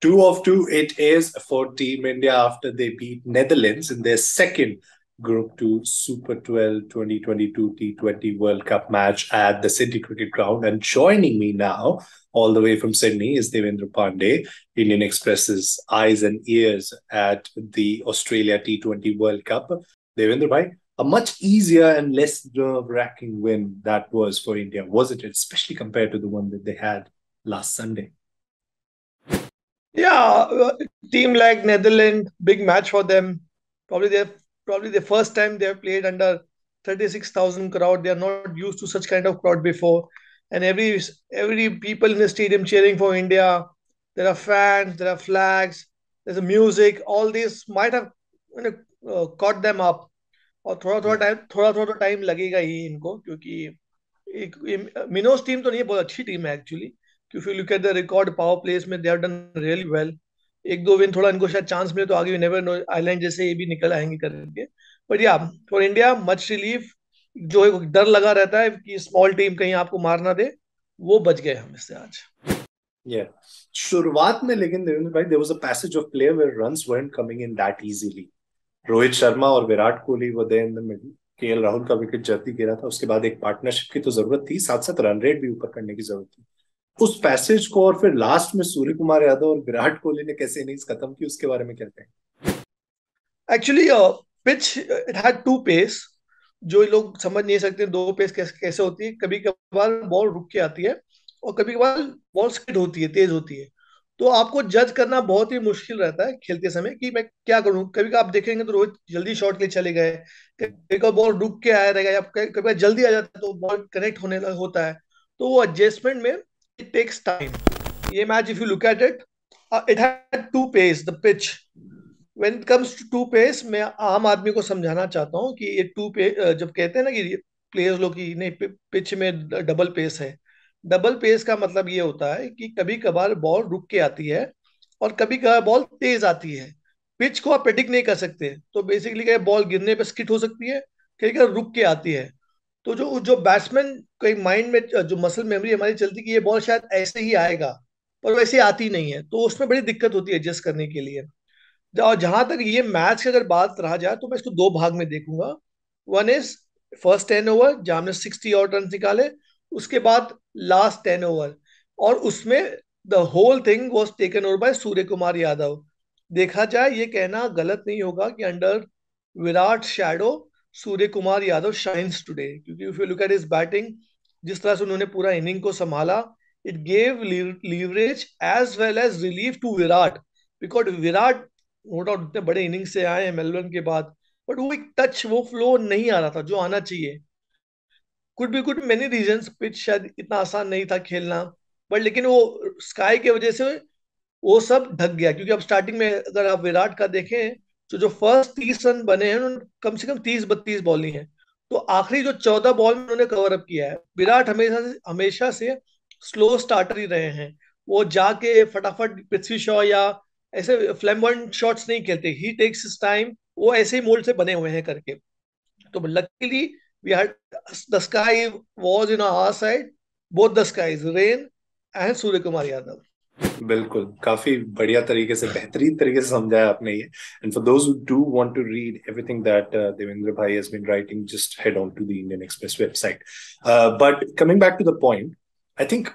Two of two it is for Team India after they beat Netherlands in their second Group 2 Super 12 2022 T20 World Cup match at the City Cricket Ground. And joining me now, all the way from Sydney, is Devendra Pandey, Indian Express's eyes and ears at the Australia T20 World Cup. Devendra bhai, a much easier and less nerve-wracking win that was for India, wasn't it? Especially compared to the one that they had last Sunday. Yeah, team like Netherlands, big match for them. Probably their probably the first time they have played under 36,000 crowd. They are not used to such kind of crowd before, and every people in the stadium cheering for India. There are fans, there are flags, there's a music. All this might have caught them up. और Yeah. थोड़ा थोड़ा time लगेगा ही इनको क्योंकि एक Minos team तो नहीं है, बहुत अच्छी टीम है actually. If you look at the record power plays में they have done really well. एक दो विन थोड़ा इनको शायद चांस मिले तो आगे यू नेवर नो, आइलैंड जैसे ये भी निकल आएंगे करके. बट या, फॉर इंडिया मच रिलीफ. जो एक डर लगा रहता है कि स्मॉल टीम कहीं आपको मार ना दे, वो बच गए हम इससे आज. Yeah. शुरुआत में लेकिन देवेंद्र भाई there was a passage of play where runs weren't coming in that easily. Rohit Sharma और विराट कोहली वो there in the middle. KL Rahul का विकेट जल्दी गिरा था. उसके बाद एक पार्टनरशिप की तो जरूरत थी, साथ साथ रन रेट भी ऊपर करने की जरूरत थी. उस पैसेज को और फिर लास्ट में सूर्य कुमार यादव और विराट कोहली ने कैसे इनिंग्स खत्म की, उसके बारे में क्या कहें? Actually pitch it had to pace. जो लोग समझ नहीं सकते दो पेस कैसे होती है. कभी कभार बॉल रुक के आती है और कभी कभार बॉल स्किड होती है, तेज होती है. तो आपको जज करना बहुत ही मुश्किल रहता है खेलते समय कि मैं क्या करूं. कभी कभी आप देखेंगे तो रोहित जल्दी शॉट के लिए चले गए, कभी कभी बॉल रुक के आया रहेगा, या कभी कभी जल्दी आ जाता है तो बॉल कनेक्ट होने लगा होता है. तो वो एडजस्टमेंट में इट टेक्स टाइम. ये match if you look at it, it had to pace the pitch. When it comes to to pace, मैं आम आदमी को समझाना चाहता हूँ कि ये टू पे जब कहते हैं ना कि प्लेयर्स लोग की नहीं पिच में डबल पेस है. डबल पेस का मतलब ये होता है कि कभी कभार बॉल रुक के आती है और कभी कभार बॉल तेज आती है. पिच को आप प्रेडिक्ट नहीं कर सकते, तो बेसिकली क्या बॉल गिरने पे स्किट हो सकती है, कभी कभार रुक के आती है. तो जो जो बैट्समैन के माइंड में जो मसल मेमोरी हमारी चलती है कि ये बॉल शायद ऐसे ही आएगा, पर वैसे आती नहीं है, तो उसमें बड़ी दिक्कत होती है एडजस्ट करने के लिए. और जहां तक ये मैच की अगर बात रहा जाए तो मैं इसको दो भाग में देखूंगा. वन इज फर्स्ट 10 ओवर जहां हमने 60 और रन निकाले. उसके बाद लास्ट 10 ओवर, और उसमें the whole thing was taken over by Surya Kumar Yadav. देखा जाए ये कहना गलत नहीं होगा कि under Virat shadow Surya Kumar Yadav shines today, क्योंकि if you look at his batting, जिस तरह से उन्होंने पूरा इनिंग को संभाला, it gave leverage as well as relief to Virat. Because Virat no doubt इतने बड़े इनिंग से आए हैं मेलबर्न के बाद, बट वो एक टच, वो फ्लो नहीं आ रहा था जो आना चाहिए. Could be many reasons, pitch शायद इतना आसान नहीं था खेलना, बट लेकिन वो स्काई की वजह से वो सब ढक गया. क्योंकि अब स्टार्टिंग में अगर आप विराट का देखें तो जो फर्स्ट 30 रन बने हैं उन्होंने कम से कम 30-32 बॉल ली हैं. तो आखिरी जो 14 बॉल में उन्होंने कवर अप किया है. विराट हमेशा से स्लो स्टार्टर ही रहे हैं. वो जाके फटाफट पृथ्वी शॉ या ऐसे फ्लैम्बॉयंट शॉट्स नहीं खेलते. ही टेक्स टाइम. वो ऐसे ही मोल्ड से बने हुए हैं करके. तो luckily we had the sky was in our side, both the skies, rain and Surya Kumar Yadav. बिल्कुल, काफी बढ़िया तरीके से, बेहतरीन तरीके से समझाया आपने ये. And for those who do want to read everything that Devendra bhai has been writing, just head on to the Indian Express website. But coming back to the point, I think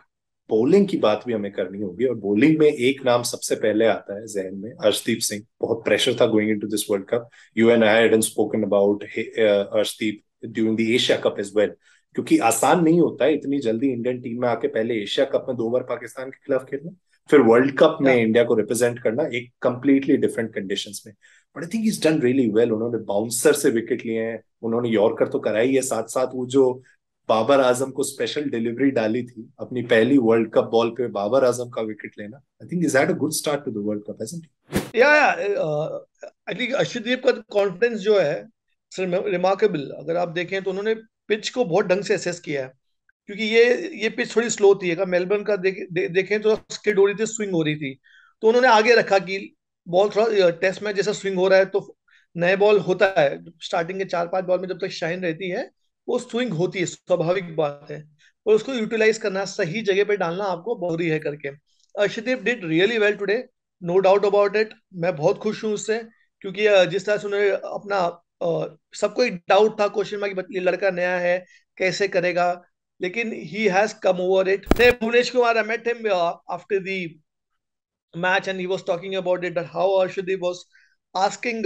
bowling की बात भी हमें करनी होगी. और बॉलिंग में एक नाम सबसे पहले आता है जहन में, अर्शदीप सिंह. बहुत प्रेशर था going into this World Cup. You and I had spoken about Arshdeep during the Asia Cup as well. क्योंकि आसान नहीं होता है इतनी जल्दी इंडियन टीम में आके पहले एशिया कप में 2 बार पाकिस्तान के खिलाफ खेलना, फिर वर्ल्ड कप में या इंडिया को रिप्रेजेंट करना एक कंप्लीटली डिफरेंट कंडीशंस में. But I think is done really well. उन्होंने बाउंसर से विकेट लिए हैं, उन्होंने यॉर्कर तो कराई है, साथ साथ वो जो बाबर आजम को स्पेशल डिलीवरी डाली थी अपनी पहली वर्ल्ड कप बॉल पे, बाबर आजम का विकेट लेना, I think is had a good start to the World Cup, hasn't it? या आई थिंक अर्शदीप का कॉन्फिडेंस जो है रिमार्केबल. अगर आप देखें तो उन्होंने पिच को बहुत ढंग से एसेस किया है. क्योंकि ये पिच थोड़ी स्लो थी. अगर मेलबर्न का देखें तो स्किड हो रही थी, स्विंग हो रही थी. तो उन्होंने आगे रखा कि बॉल थोड़ा टेस्ट मैच जैसा स्विंग हो रहा है तो नए बॉल होता है स्टार्टिंग के 4-5 बॉल में जब तक शाइन रहती है वो स्विंग होती है, स्वाभाविक बात है. और उसको यूटिलाइज करना, सही जगह पे डालना आपको जरूरी है करके. Arshdeep did really well today. No doubt about it, मैं बहुत खुश हूँ उससे, क्योंकि जिस तरह से उन्होंने अपना सबको एक डाउट था, क्वेश्चन मार्क कि ये लड़का नया है, कैसे करेगा, लेकिन he has come over it. Bhuvnesh Kumar, I met him after the match, and he was talking about it, that how Arshdeep was asking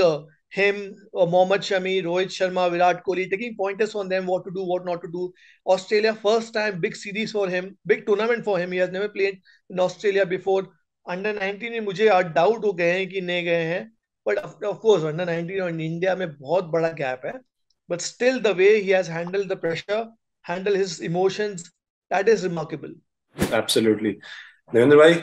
him, Mohammad Shami, Rohit Sharma, Virat Kohli, taking pointers on them, what to do, what not to do. Australia, first time, big series for him, big tournament for him. He has never played in Australia before. Under 19 में मुझे doubt हो गए हैं कि नहीं गए हैं, but of course under 19 और इंडिया में बहुत बड़ा गैप है, but still the way he has handle the pressure, handle his emotions, that is remarkable. Absolutely. Devendra भाई,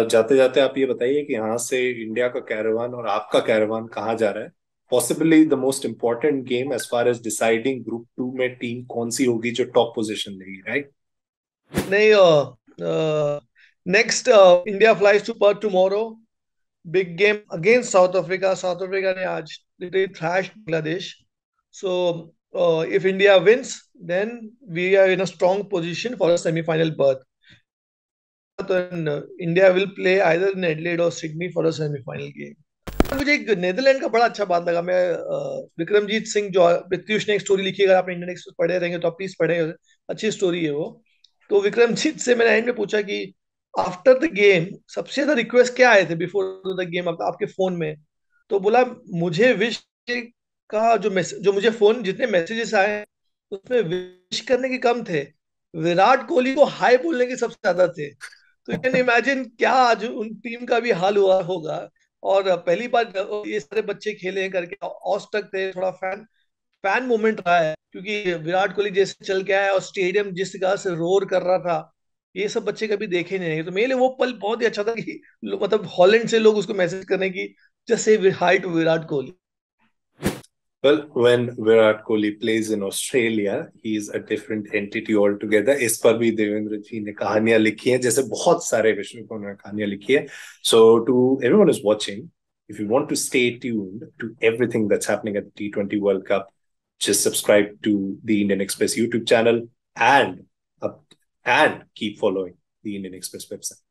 जाते जाते आप ये बताइए कि यहाँ से इंडिया का कैरवान और आपका कैरवान कहाँ जा रहा है? Possibly the most important game as far as deciding group 2 में टीम कौन सी होगी जो टॉप पोजीशन लेगी, राइट? नहीं, next India flies to Perth tomorrow, big game against South Africa. South Africa ने आज literally thrash Bangladesh, so if India wins then we are in a strong position for a semifinal berth. तो India will play either in Adelaide or Sydney for a semifinal game. मुझे एक Netherland का बड़ा अच्छा बात लगा, मैं विक्रमजीत सिंह जो प्रत्युष ने एक स्टोरी लिखी, अगर आप इंडियन एक्सप्रेस पढ़े रहेंगे तो आप प्लीज पढ़े, अच्छी स्टोरी है वो। तो विक्रमजीत से मैंने एंड में पूछा कि आफ्टर द गेम सबसे ज्यादा रिक्वेस्ट क्या आए थे बिफोर द गेम आपके फोन में? तो बोला मुझे विश का जो मुझे फोन जितने मैसेजेस आए उसमें विश करने के कम थे, विराट कोहली को हाई बोलने के सबसे ज्यादा थे। तो यू कैन इमेजिन क्या आज उन टीम का भी हाल हुआ होगा। और पहली बार ये सारे बच्चे खेले हैं करके औस तक थे, थोड़ा फैन फैन मोमेंट रहा है, क्योंकि विराट कोहली जैसे चल के आया और स्टेडियम जिस तरह से रोर कर रहा था, ये सब बच्चे कभी देखे नहीं। तो मेरे लिए वो पल बहुत ही अच्छा था कि मतलब हॉलैंड से लोग उसको मैसेज करने की, जस्ट से hi to Virat Kohli. Well, when Virat Kohli plays in Australia, he is a different entity altogether. इस पर भी देवेंद्र जी ने कहानियां लिखी हैं, जैसे बहुत सारे विषयों पर उन्होंने कहानियां लिखी है. So to everyone who's watching, if you want to stay tuned to everything that's happening at the T20 World Cup, just subscribe to the Indian Express YouTube channel and keep following the Indian Express website.